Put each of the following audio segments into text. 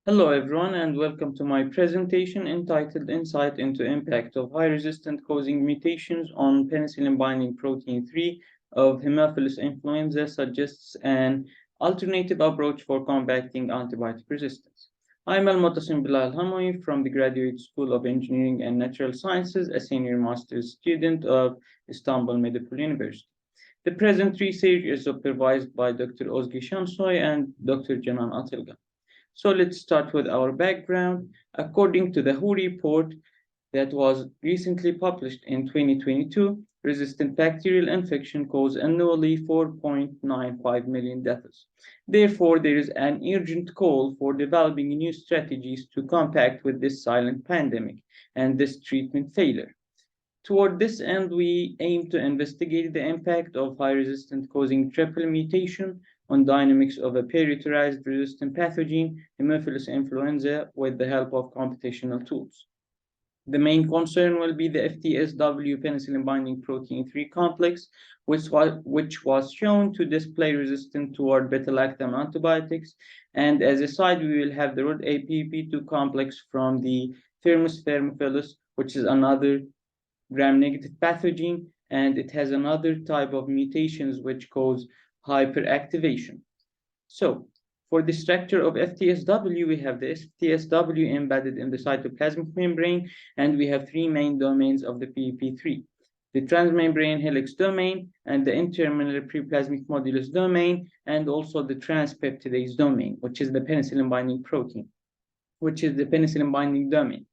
Hello everyone and welcome to my presentation entitled Insight into Impact of High Resistant Causing Mutations on Penicillin Binding Protein 3 of Haemophilus influenza Suggests an Alternative Approach for Combating Antibiotic Resistance. I'm Almotasem Belah Alhamwi from the Graduate School of Engineering and Natural Sciences, a senior master's student of Istanbul Medical University. The present research is supervised by Dr. Ozgi Shamsoy and Dr. Canan Atılgan. So let's start with our background. According to the WHO report that was recently published in 2022, resistant bacterial infection caused annually 4.95 million deaths. Therefore, there is an urgent call for developing new strategies to combat with this silent pandemic and this treatment failure. Toward this end, we aim to investigate the impact of high resistant causing triple mutation on dynamics of a periuterized resistant pathogen, Haemophilus influenza, with the help of computational tools. The main concern will be the FTSW penicillin binding protein 3 complex, which was shown to display resistance toward beta-lactam antibiotics. And as a side, we will have the ROD-APP2 complex from the Thermus thermophilus, which is another gram-negative pathogen, and it has another type of mutations which cause hyperactivation. So for the structure of FTSW, we have the FTSW embedded in the cytoplasmic membrane, and we have three main domains of the PEP3. The transmembrane helix domain, and the N-terminal preplasmic modulus domain, and also the transpeptidase domain, which is the penicillin binding protein, which is the penicillin binding domain.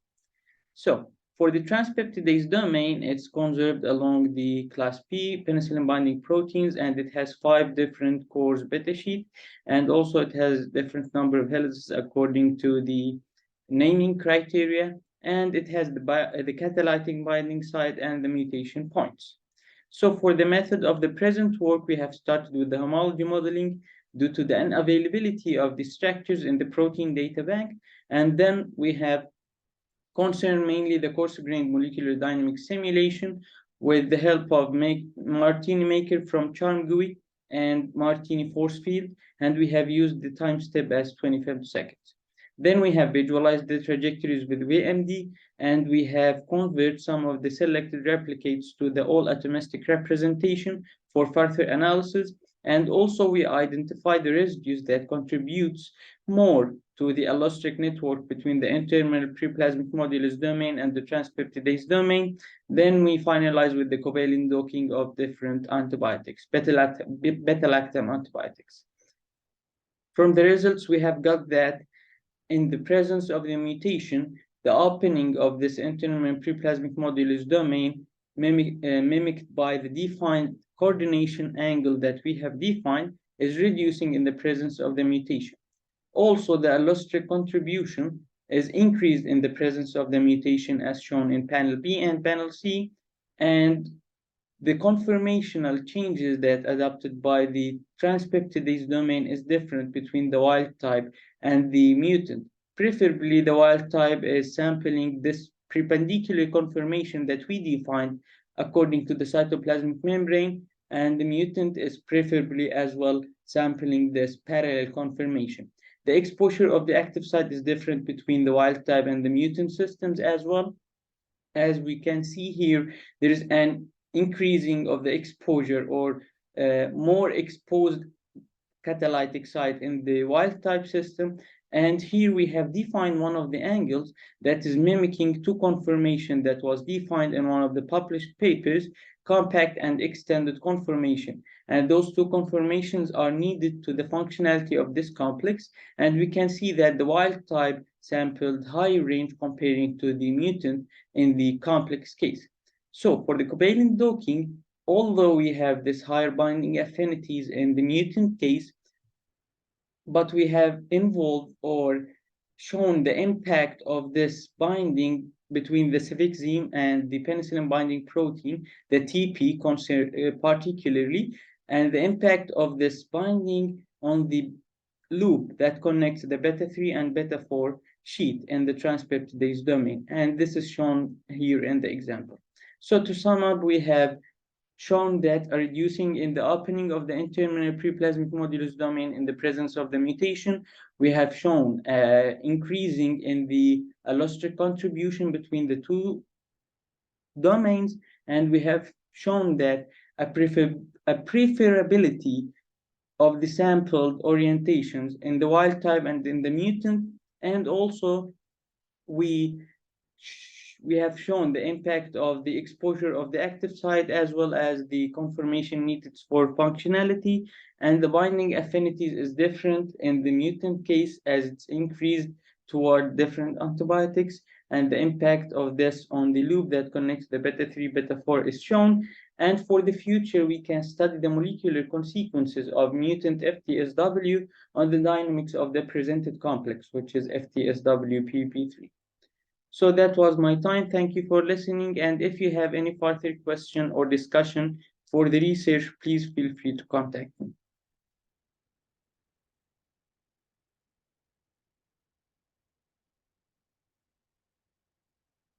So for the transpeptidase domain, it's conserved along the class P penicillin binding proteins, and it has 5 different cores beta sheet, and also it has different number of helices according to the naming criteria, and it has the catalytic binding site and the mutation points. So for the method of the present work, we have started with the homology modeling due to the unavailability of the structures in the protein data bank, and then we have concern mainly the coarse-grained molecular dynamics simulation with the help of Martini Maker from Charm GUI and Martini force field, and we have used the time step as 25 seconds. Then we have visualized the trajectories with VMD, and we have converted some of the selected replicates to the all-atomistic representation for further analysis, and also we identify the residues that contributes more to the allostric network between the N-terminal preplasmic modulus domain and the transpeptidase domain. Then we finalize with the covalent docking of different antibiotics, beta-lactam antibiotics. From the results, we have got that in the presence of the mutation, the opening of this N-terminal preplasmic modulus domain mimicked by the defined coordination angle that we have defined is reducing in the presence of the mutation. Also, the allostric contribution is increased in the presence of the mutation as shown in panel B and panel C, and the conformational changes that adopted by the transpeptidase domain is different between the wild type and the mutant. Preferably, the wild type is sampling this perpendicular conformation that we defined according to the cytoplasmic membrane, and the mutant is preferably as well sampling this parallel conformation. The exposure of the active site is different between the wild type and the mutant systems as well. As we can see here, there is an increasing of the exposure or more exposed catalytic site in the wild type system. And here we have defined one of the angles that is mimicking two conformation that was defined in one of the published papers, compact and extended conformation. And those two conformations are needed to the functionality of this complex. And we can see that the wild type sampled higher range comparing to the mutant in the complex case. So for the covalent docking, although we have this higher binding affinities in the mutant case, but we have involved or shown the impact of this binding between the cefixime and the penicillin binding protein, the TP particularly, and the impact of this binding on the loop that connects the beta-3 and beta-4 sheet in the transpeptidase domain. And this is shown here in the example. So to sum up, we have shown that a reducing in the opening of the N-terminal preplasmic modulus domain in the presence of the mutation. We have shown increasing in the allostericity contribution between the two domains, and we have shown that a preferability of the sampled orientations in the wild type and in the mutant, and also we have shown the impact of the exposure of the active site as well as the conformation needed for functionality, and the binding affinities is different in the mutant case as it's increased toward different antibiotics, and the impact of this on the loop that connects the beta-3, beta-4 is shown. And for the future, we can study the molecular consequences of mutant FTSW on the dynamics of the presented complex, which is FTSW-PP3. So that was my time. Thank you for listening. And if you have any further question or discussion for the research, please feel free to contact me.